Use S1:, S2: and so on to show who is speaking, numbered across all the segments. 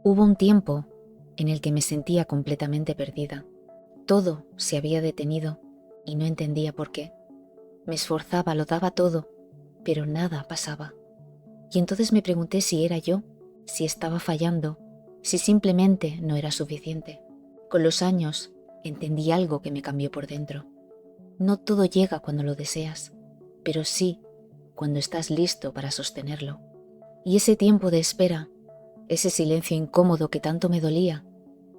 S1: Hubo un tiempo en el que me sentía completamente perdida. Todo se había detenido y no entendía por qué. Me esforzaba, lo daba todo, pero nada pasaba. Y entonces me pregunté si era yo, si estaba fallando, si simplemente no era suficiente. Con los años entendí algo que me cambió por dentro. No todo llega cuando lo deseas, pero sí cuando estás listo para sostenerlo. Y ese tiempo de espera, ese silencio incómodo que tanto me dolía,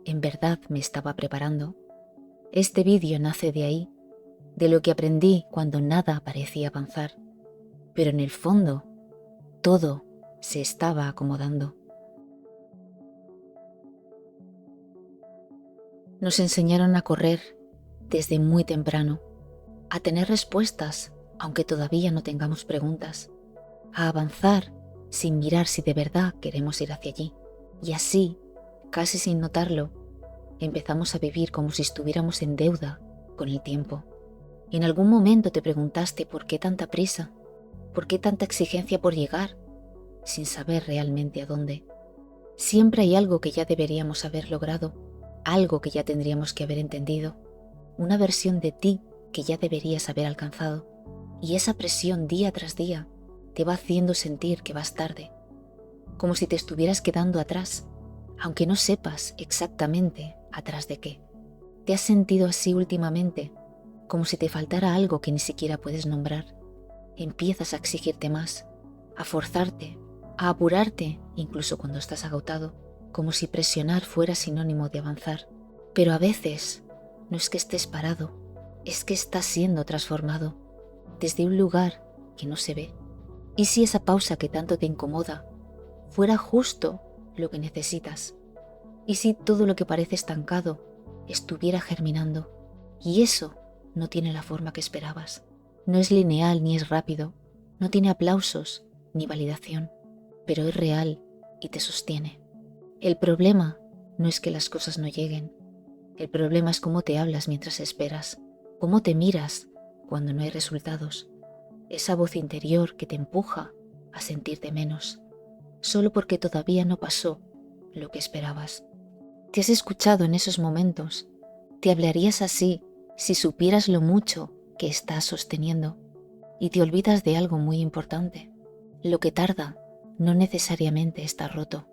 S1: en verdad me estaba preparando. Este vídeo nace de ahí, de lo que aprendí cuando nada parecía avanzar. Pero en el fondo, todo se estaba acomodando. Nos enseñaron a correr desde muy temprano, a tener respuestas aunque todavía no tengamos preguntas, a avanzar sin mirar si de verdad queremos ir hacia allí. Y así, casi sin notarlo, empezamos a vivir como si estuviéramos en deuda con el tiempo. ¿En algún momento te preguntaste por qué tanta prisa? ¿Por qué tanta exigencia por llegar sin saber realmente a dónde? Siempre hay algo que ya deberíamos haber logrado, algo que ya tendríamos que haber entendido, una versión de ti que ya deberías haber alcanzado. Y esa presión día tras día te va haciendo sentir que vas tarde, como si te estuvieras quedando atrás, aunque no sepas exactamente atrás de qué. ¿Te has sentido así últimamente? Como si te faltara algo que ni siquiera puedes nombrar. Empiezas a exigirte más, a forzarte, a apurarte incluso cuando estás agotado, como si presionar fuera sinónimo de avanzar. Pero a veces no es que estés parado, es que estás siendo transformado desde un lugar que no se ve. ¿Y si esa pausa que tanto te incomoda fuera justo lo que necesitas? ¿Y si todo lo que parece estancado estuviera germinando? Y eso no tiene la forma que esperabas. No es lineal ni es rápido, no tiene aplausos ni validación, pero es real y te sostiene. El problema no es que las cosas no lleguen, el problema es cómo te hablas mientras esperas, cómo te miras cuando no hay resultados, esa voz interior que te empuja a sentirte menos, solo porque todavía no pasó lo que esperabas. ¿Te has escuchado en esos momentos? ¿Te hablarías así si supieras lo mucho que estás sosteniendo? Y te olvidas de algo muy importante. Lo que tarda no necesariamente está roto.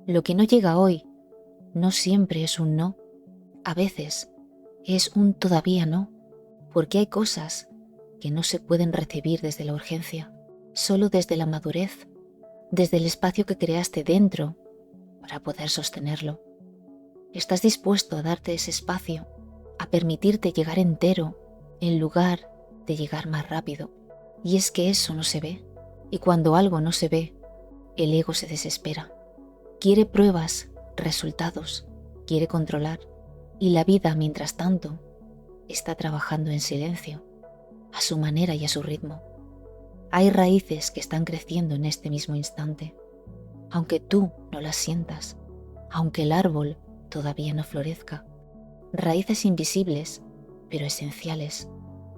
S1: Lo que no llega hoy no siempre es un no. A veces es un todavía no, porque hay cosas que no se pueden recibir desde la urgencia, solo desde la madurez, desde el espacio que creaste dentro para poder sostenerlo. ¿Estás dispuesto a darte ese espacio, a permitirte llegar entero en lugar de llegar más rápido? Y es que eso no se ve, y cuando algo no se ve, el ego se desespera. Quiere pruebas, resultados, quiere controlar, y la vida, mientras tanto, está trabajando en silencio, a su manera y a su ritmo. Hay raíces que están creciendo en este mismo instante, aunque tú no las sientas, aunque el árbol todavía no florezca. Raíces invisibles, pero esenciales,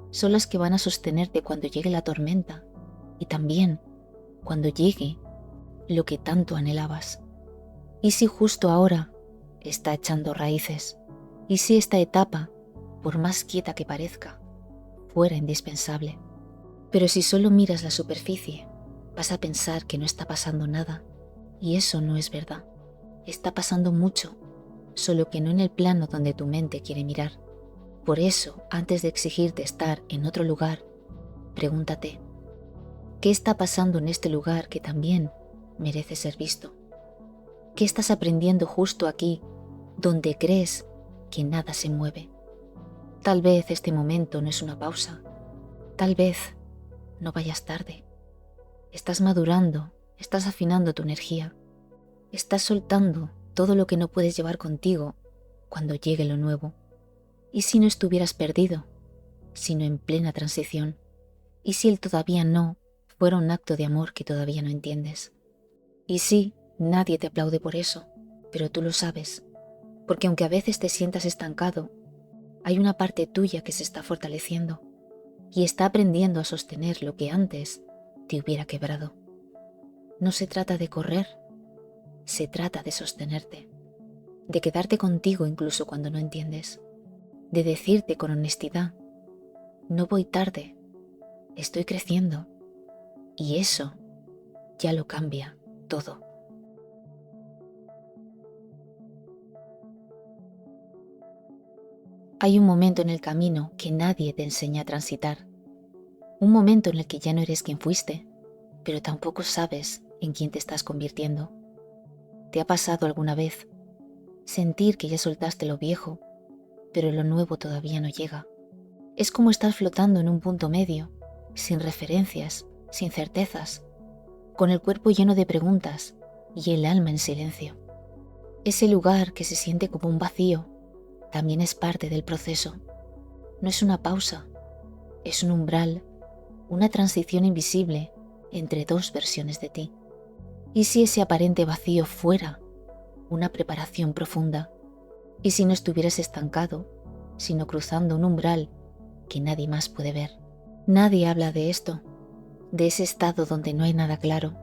S1: son las que van a sostenerte cuando llegue la tormenta y también cuando llegue lo que tanto anhelabas. ¿Y si justo ahora está echando raíces? ¿Y si esta etapa, por más quieta que parezca, fuera indispensable? Pero si solo miras la superficie, vas a pensar que no está pasando nada, y eso no es verdad. Está pasando mucho, solo que no en el plano donde tu mente quiere mirar. Por eso, antes de exigirte estar en otro lugar, pregúntate, ¿qué está pasando en este lugar que también merece ser visto? ¿Qué estás aprendiendo justo aquí, donde crees que nada se mueve? Tal vez este momento no es una pausa, tal vez no vayas tarde. Estás madurando, estás afinando tu energía, estás soltando todo lo que no puedes llevar contigo cuando llegue lo nuevo. ¿Y si no estuvieras perdido, sino en plena transición? ¿Y si el todavía no fuera un acto de amor que todavía no entiendes? ¿Y si nadie te aplaude por eso, pero tú lo sabes? Porque aunque a veces te sientas estancado, hay una parte tuya que se está fortaleciendo y está aprendiendo a sostener lo que antes te hubiera quebrado. No se trata de correr, se trata de sostenerte. de quedarte contigo incluso cuando no entiendes, de decirte con honestidad, no voy tarde, estoy creciendo, y eso ya lo cambia todo. Hay un momento en el camino que nadie te enseña a transitar, un momento en el que ya no eres quien fuiste, pero tampoco sabes en quién te estás convirtiendo. ¿Te ha pasado alguna vez sentir que ya soltaste lo viejo, pero lo nuevo todavía no llega? Es como estar flotando en un punto medio, sin referencias, sin certezas, con el cuerpo lleno de preguntas y el alma en silencio. Ese lugar que se siente como un vacío también es parte del proceso. No es una pausa, es un umbral, una transición invisible entre dos versiones de ti. ¿Y si ese aparente vacío fuera una preparación profunda? ¿Y si no estuvieras estancado, sino cruzando un umbral que nadie más puede ver? Nadie habla de esto, de ese estado donde no hay nada claro,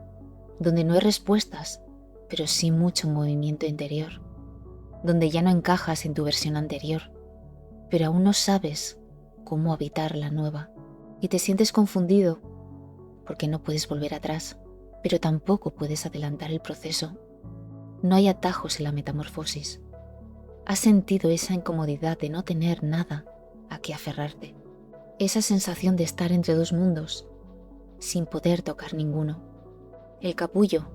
S1: donde no hay respuestas, pero sí mucho movimiento interior, donde ya no encajas en tu versión anterior, pero aún no sabes cómo habitar la nueva, y te sientes confundido porque no puedes volver atrás, pero tampoco puedes adelantar el proceso. No hay atajos en la metamorfosis. Has sentido esa incomodidad de no tener nada a qué aferrarte, esa sensación de estar entre dos mundos, sin poder tocar ninguno. El capullo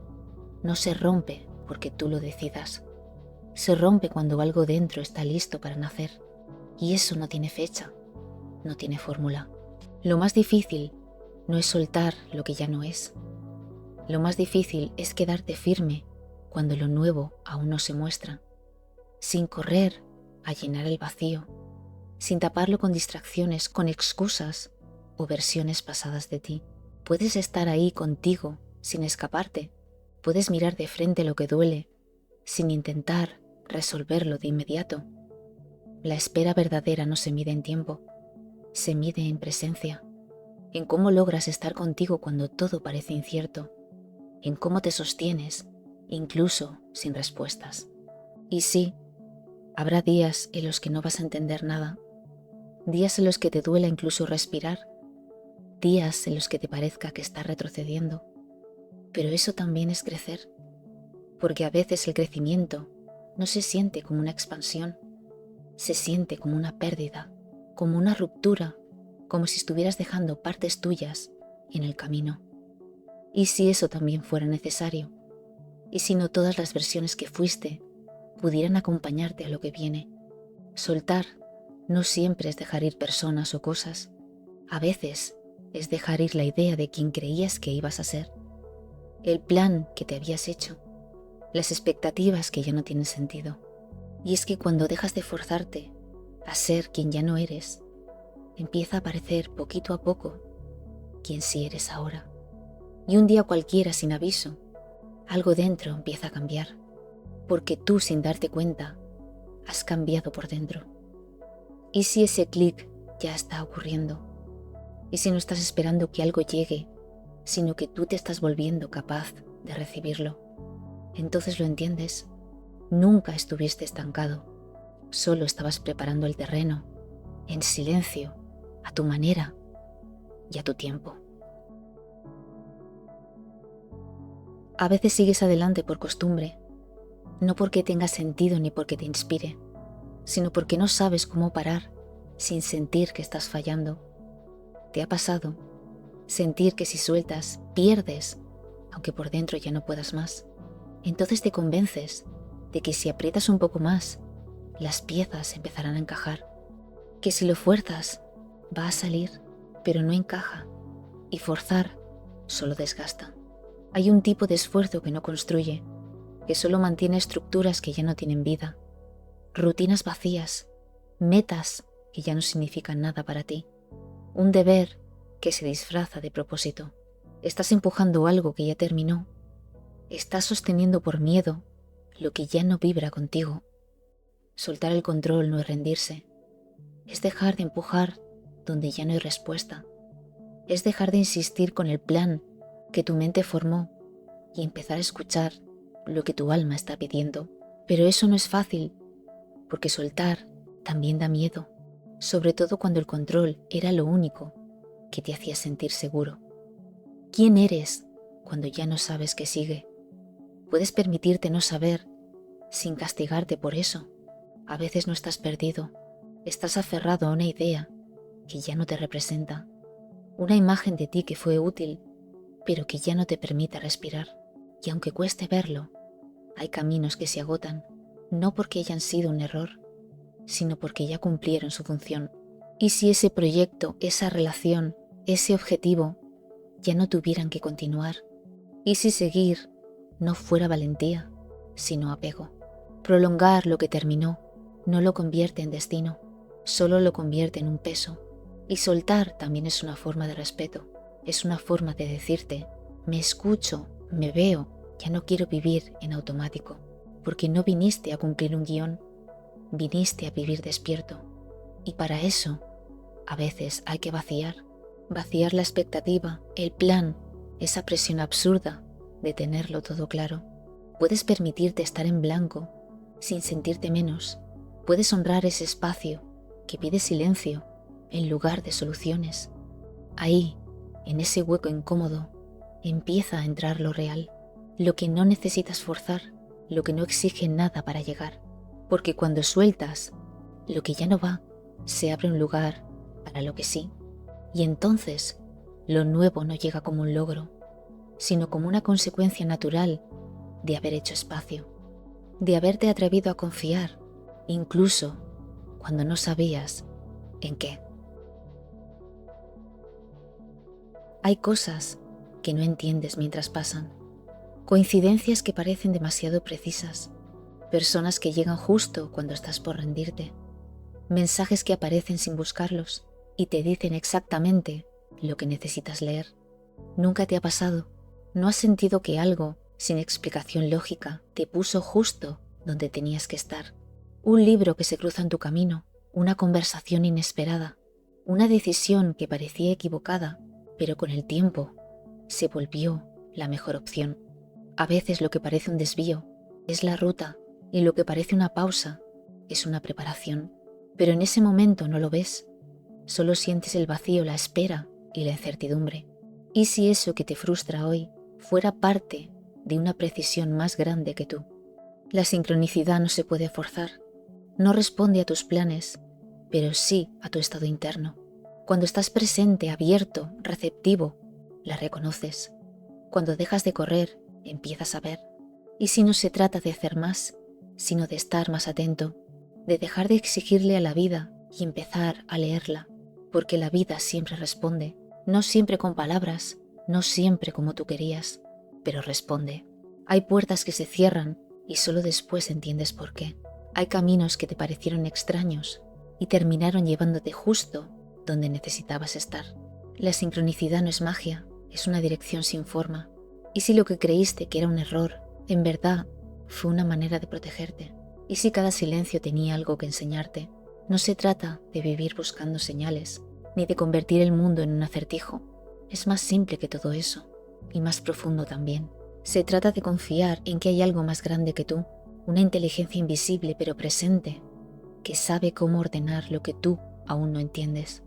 S1: no se rompe porque tú lo decidas. Se rompe cuando algo dentro está listo para nacer, y eso no tiene fecha, no tiene fórmula. Lo más difícil no es soltar lo que ya no es. Lo más difícil es quedarte firme cuando lo nuevo aún no se muestra, sin correr a llenar el vacío, sin taparlo con distracciones, con excusas o versiones pasadas de ti. Puedes estar ahí contigo sin escaparte. Puedes mirar de frente lo que duele sin intentar resolverlo de inmediato. La espera verdadera no se mide en tiempo, se mide en presencia, en cómo logras estar contigo cuando todo parece incierto, en cómo te sostienes, incluso sin respuestas. Y sí, habrá días en los que no vas a entender nada, días en los que te duela incluso respirar, días en los que te parezca que estás retrocediendo, pero eso también es crecer, porque a veces el crecimiento no se siente como una expansión, se siente como una pérdida, como una ruptura, como si estuvieras dejando partes tuyas en el camino. ¿Y si eso también fuera necesario? ¿Y si no todas las versiones que fuiste pudieran acompañarte a lo que viene? Soltar no siempre es dejar ir personas o cosas. A veces es dejar ir la idea de quien creías que ibas a ser, el plan que te habías hecho, las expectativas que ya no tienen sentido. Y es que cuando dejas de forzarte a ser quien ya no eres, empieza a aparecer poquito a poco quien sí eres ahora. Y un día cualquiera, sin aviso, algo dentro empieza a cambiar, porque tú, sin darte cuenta, has cambiado por dentro. ¿Y si ese clic ya está ocurriendo? ¿Y si no estás esperando que algo llegue, sino que tú te estás volviendo capaz de recibirlo? Entonces lo entiendes. Nunca estuviste estancado, solo estabas preparando el terreno, en silencio, a tu manera y a tu tiempo. A veces sigues adelante por costumbre, no porque tenga sentido ni porque te inspire, sino porque no sabes cómo parar sin sentir que estás fallando. ¿Te ha pasado sentir que si sueltas, pierdes, aunque por dentro ya no puedas más? Entonces te convences de que si aprietas un poco más, las piezas empezarán a encajar, que si lo fuerzas, va a salir, pero no encaja, y forzar solo desgasta. Hay un tipo de esfuerzo que no construye, que solo mantiene estructuras que ya no tienen vida, rutinas vacías, metas que ya no significan nada para ti, un deber que se disfraza de propósito. Estás empujando algo que ya terminó, estás sosteniendo por miedo lo que ya no vibra contigo. Soltar el control no es rendirse, es dejar de empujar donde ya no hay respuesta, es dejar de insistir con el plan que tu mente formó y empezar a escuchar lo que tu alma está pidiendo. Pero eso no es fácil, porque soltar también da miedo, sobre todo cuando el control era lo único que te hacía sentir seguro. ¿Quién eres cuando ya no sabes qué sigue? Puedes permitirte no saber sin castigarte por eso. A veces no estás perdido, estás aferrado a una idea que ya no te representa, una imagen de ti que fue útil, pero que ya no te permite respirar. Y aunque cueste verlo, hay caminos que se agotan, no porque hayan sido un error, sino porque ya cumplieron su función. ¿Y si ese proyecto, esa relación, ese objetivo ya no tuvieran que continuar? ¿Y si seguir no fuera valentía, sino apego? Prolongar lo que terminó no lo convierte en destino, solo lo convierte en un peso. Y soltar también es una forma de respeto, es una forma de decirte, me escucho, me veo, ya no quiero vivir en automático, porque no viniste a cumplir un guión, viniste a vivir despierto. Y para eso, a veces hay que vaciar la expectativa, el plan, esa presión absurda de tenerlo todo claro. Puedes permitirte estar en blanco, sin sentirte menos. Puedes honrar ese espacio que pide silencio en lugar de soluciones. Ahí, en ese hueco incómodo, empieza a entrar lo real, lo que no necesitas forzar, lo que no exige nada para llegar. Porque cuando sueltas, lo que ya no va, se abre un lugar para lo que sí. Y entonces, lo nuevo no llega como un logro, sino como una consecuencia natural de haber hecho espacio, de haberte atrevido a confiar, incluso cuando no sabías en qué. Hay cosas que no entiendes mientras pasan, coincidencias que parecen demasiado precisas, personas que llegan justo cuando estás por rendirte, mensajes que aparecen sin buscarlos y te dicen exactamente lo que necesitas leer. ¿Nunca te ha pasado? ¿No has sentido que algo, sin explicación lógica, te puso justo donde tenías que estar? Un libro que se cruza en tu camino, una conversación inesperada, una decisión que parecía equivocada, pero con el tiempo se volvió la mejor opción. A veces lo que parece un desvío es la ruta y lo que parece una pausa es una preparación. Pero en ese momento no lo ves, solo sientes el vacío, la espera y la incertidumbre. ¿Y si eso que te frustra hoy fuera parte de una precisión más grande que tú? La sincronicidad no se puede forzar, no responde a tus planes, pero sí a tu estado interno. Cuando estás presente, abierto, receptivo, la reconoces. Cuando dejas de correr, empiezas a ver. ¿Y si no se trata de hacer más, sino de estar más atento, de dejar de exigirle a la vida y empezar a leerla? Porque la vida siempre responde, no siempre con palabras, no siempre como tú querías, pero responde. Hay puertas que se cierran y solo después entiendes por qué. Hay caminos que te parecieron extraños y terminaron llevándote justo donde necesitabas estar. La sincronicidad no es magia, es una dirección sin forma. ¿Y si lo que creíste que era un error, en verdad, fue una manera de protegerte? ¿Y si cada silencio tenía algo que enseñarte? No se trata de vivir buscando señales, ni de convertir el mundo en un acertijo. Es más simple que todo eso, y más profundo también. Se trata de confiar en que hay algo más grande que tú, una inteligencia invisible pero presente, que sabe cómo ordenar lo que tú aún no entiendes.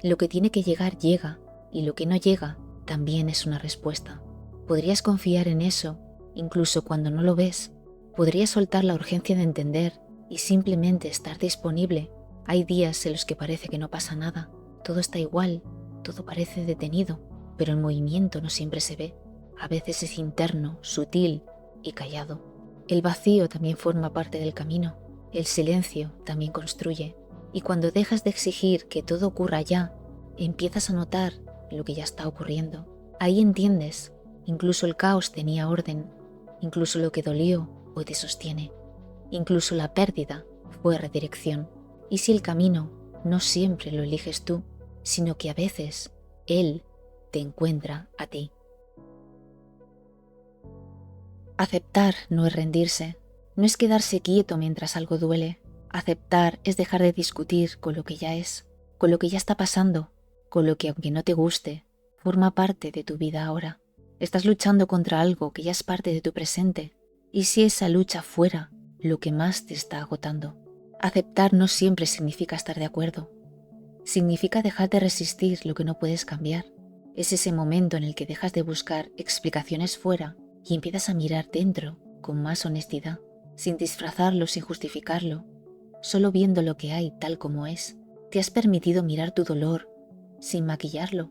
S1: Lo que tiene que llegar llega, y lo que no llega también es una respuesta. Podrías confiar en eso, incluso cuando no lo ves. Podrías soltar la urgencia de entender y simplemente estar disponible. Hay días en los que parece que no pasa nada, todo está igual, todo parece detenido, pero el movimiento no siempre se ve. A veces es interno, sutil y callado. El vacío también forma parte del camino, el silencio también construye. Y cuando dejas de exigir que todo ocurra ya, empiezas a notar lo que ya está ocurriendo. Ahí entiendes, incluso el caos tenía orden, incluso lo que dolió hoy te sostiene, incluso la pérdida fue redirección. Y si el camino no siempre lo eliges tú, sino que a veces él te encuentra a ti. Aceptar no es rendirse, no es quedarse quieto mientras algo duele. Aceptar es dejar de discutir con lo que ya es, con lo que ya está pasando, con lo que aunque no te guste, forma parte de tu vida ahora. Estás luchando contra algo que ya es parte de tu presente, y si esa lucha fuera lo que más te está agotando. Aceptar no siempre significa estar de acuerdo. Significa dejar de resistir lo que no puedes cambiar. Es ese momento en el que dejas de buscar explicaciones fuera y empiezas a mirar dentro con más honestidad, sin disfrazarlo, sin justificarlo, solo viendo lo que hay tal como es. Te has permitido mirar tu dolor sin maquillarlo.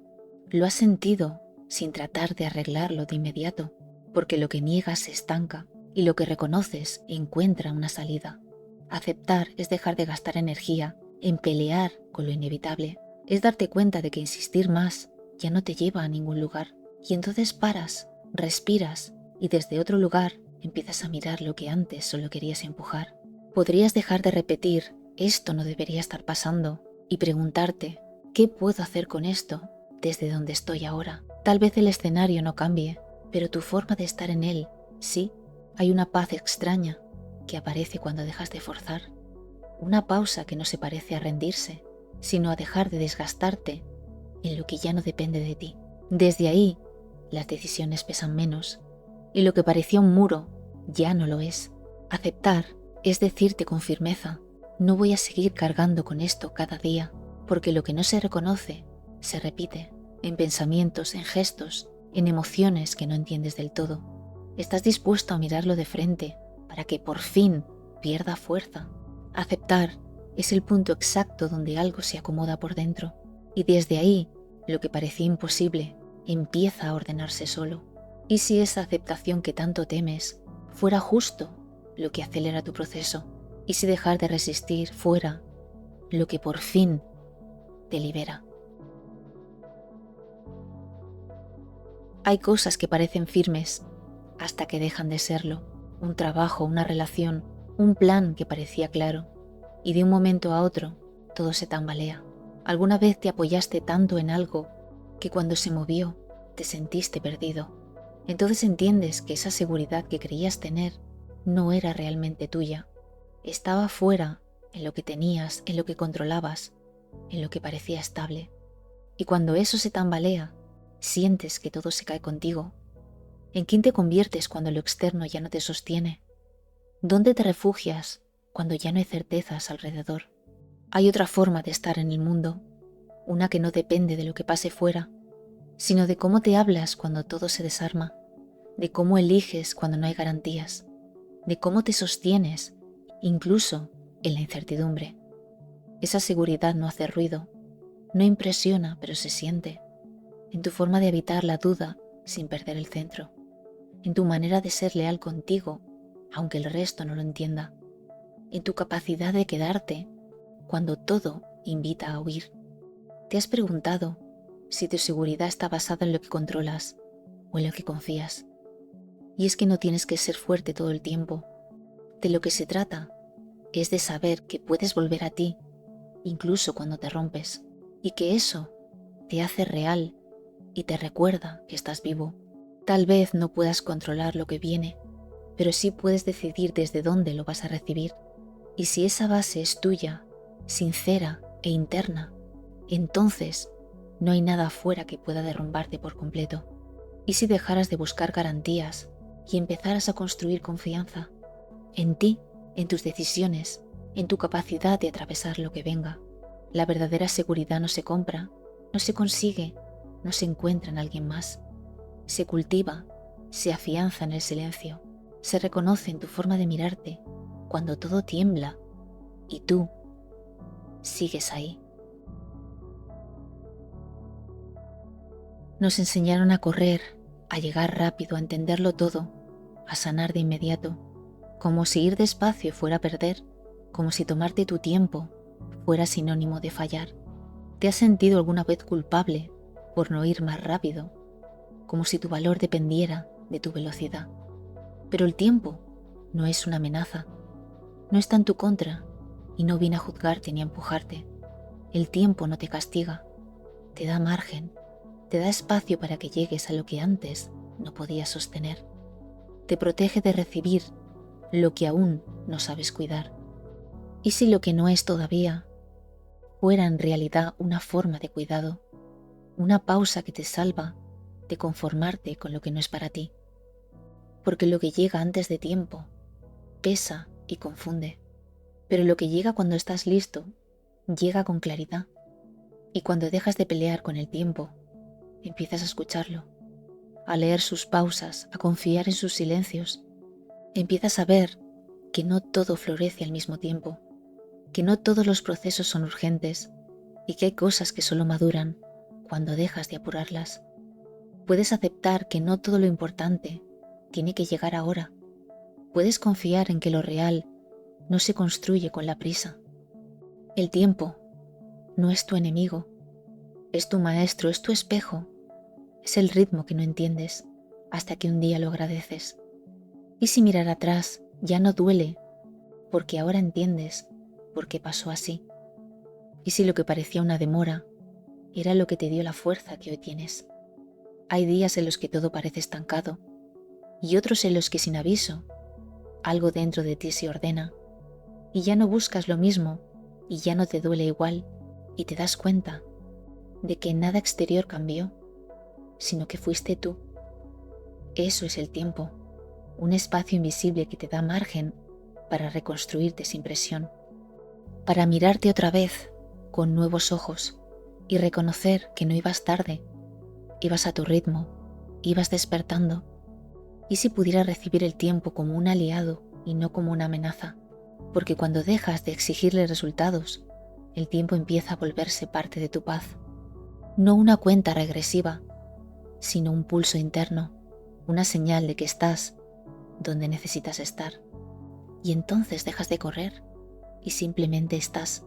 S1: Lo has sentido sin tratar de arreglarlo de inmediato, porque lo que niegas se estanca y lo que reconoces encuentra una salida. Aceptar es dejar de gastar energía en pelear con lo inevitable. Es darte cuenta de que insistir más ya no te lleva a ningún lugar. Y entonces paras, respiras y desde otro lugar empiezas a mirar lo que antes solo querías empujar. Podrías dejar de repetir «esto no debería estar pasando» y preguntarte «¿qué puedo hacer con esto desde donde estoy ahora?» Tal vez el escenario no cambie, pero tu forma de estar en él, sí. Hay una paz extraña que aparece cuando dejas de forzar. Una pausa que no se parece a rendirse, sino a dejar de desgastarte en lo que ya no depende de ti. Desde ahí, las decisiones pesan menos y lo que parecía un muro ya no lo es. Aceptar es decirte con firmeza, no voy a seguir cargando con esto cada día, porque lo que no se reconoce se repite en pensamientos, en gestos, en emociones que no entiendes del todo. Estás dispuesto a mirarlo de frente para que por fin pierda fuerza. Aceptar es el punto exacto donde algo se acomoda por dentro y desde ahí lo que parecía imposible empieza a ordenarse solo. ¿Y si esa aceptación que tanto temes fuera justo lo que acelera tu proceso? ¿Y si dejar de resistir fuera lo que por fin te libera? Hay cosas que parecen firmes hasta que dejan de serlo. Un trabajo, una relación, un plan que parecía claro. Y de un momento a otro, todo se tambalea. ¿Alguna vez te apoyaste tanto en algo que cuando se movió te sentiste perdido? Entonces entiendes que esa seguridad que creías tener no era realmente tuya. Estaba fuera, en lo que tenías, en lo que controlabas, en lo que parecía estable. Y cuando eso se tambalea, sientes que todo se cae contigo. ¿En quién te conviertes cuando lo externo ya no te sostiene? ¿Dónde te refugias cuando ya no hay certezas alrededor? Hay otra forma de estar en el mundo, una que no depende de lo que pase fuera, sino de cómo te hablas cuando todo se desarma, de cómo eliges cuando no hay garantías, de cómo te sostienes, incluso en la incertidumbre. Esa seguridad no hace ruido, no impresiona, pero se siente, en tu forma de habitar la duda sin perder el centro, en tu manera de ser leal contigo, aunque el resto no lo entienda, en tu capacidad de quedarte cuando todo invita a huir. ¿Te has preguntado si tu seguridad está basada en lo que controlas o en lo que confías? Y es que no tienes que ser fuerte todo el tiempo. De lo que se trata es de saber que puedes volver a ti, incluso cuando te rompes, y que eso te hace real y te recuerda que estás vivo. Tal vez no puedas controlar lo que viene, pero sí puedes decidir desde dónde lo vas a recibir. Y si esa base es tuya, sincera e interna, entonces no hay nada afuera que pueda derrumbarte por completo. ¿Y si dejaras de buscar garantías y empezaras a construir confianza en ti, en tus decisiones, en tu capacidad de atravesar lo que venga? La verdadera seguridad no se compra, no se consigue, no se encuentra en alguien más. Se cultiva, se afianza en el silencio, se reconoce en tu forma de mirarte cuando todo tiembla y tú sigues ahí. Nos enseñaron a correr, a llegar rápido, a entenderlo todo, a sanar de inmediato, como si ir despacio fuera perder, como si tomarte tu tiempo fuera sinónimo de fallar. ¿Te has sentido alguna vez culpable por no ir más rápido? Como si tu valor dependiera de tu velocidad. Pero el tiempo no es una amenaza, no está en tu contra y no viene a juzgarte ni a empujarte. El tiempo no te castiga, te da margen, te da espacio para que llegues a lo que antes no podías sostener. Te protege de recibir lo que aún no sabes cuidar. ¿Y si lo que no es todavía fuera en realidad una forma de cuidado, una pausa que te salva de conformarte con lo que no es para ti? Porque lo que llega antes de tiempo pesa y confunde. Pero lo que llega cuando estás listo, llega con claridad. Y cuando dejas de pelear con el tiempo, empiezas a escucharlo, a leer sus pausas, a confiar en sus silencios. Empiezas a ver que no todo florece al mismo tiempo, que no todos los procesos son urgentes y que hay cosas que solo maduran cuando dejas de apurarlas. Puedes aceptar que no todo lo importante tiene que llegar ahora. Puedes confiar en que lo real no se construye con la prisa. El tiempo no es tu enemigo, es tu maestro, es tu espejo, es el ritmo que no entiendes hasta que un día lo agradeces. Y si mirar atrás ya no duele, porque ahora entiendes por qué pasó así. Y si lo que parecía una demora era lo que te dio la fuerza que hoy tienes. Hay días en los que todo parece estancado y otros en los que sin aviso algo dentro de ti se ordena y ya no buscas lo mismo y ya no te duele igual y te das cuenta de que nada exterior cambió, sino que fuiste tú. Eso es el tiempo, un espacio invisible que te da margen para reconstruirte sin presión, para mirarte otra vez con nuevos ojos y reconocer que no ibas tarde, ibas a tu ritmo, ibas despertando. Y si pudieras recibir el tiempo como un aliado y no como una amenaza, porque cuando dejas de exigirle resultados, el tiempo empieza a volverse parte de tu paz. No una cuenta regresiva, sino un pulso interno, una señal de que estás donde necesitas estar. Y entonces dejas de correr y simplemente estás.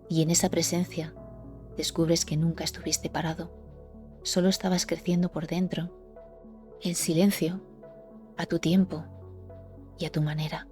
S1: Y en esa presencia descubres que nunca estuviste parado, solo estabas creciendo por dentro, en silencio, a tu tiempo y a tu manera.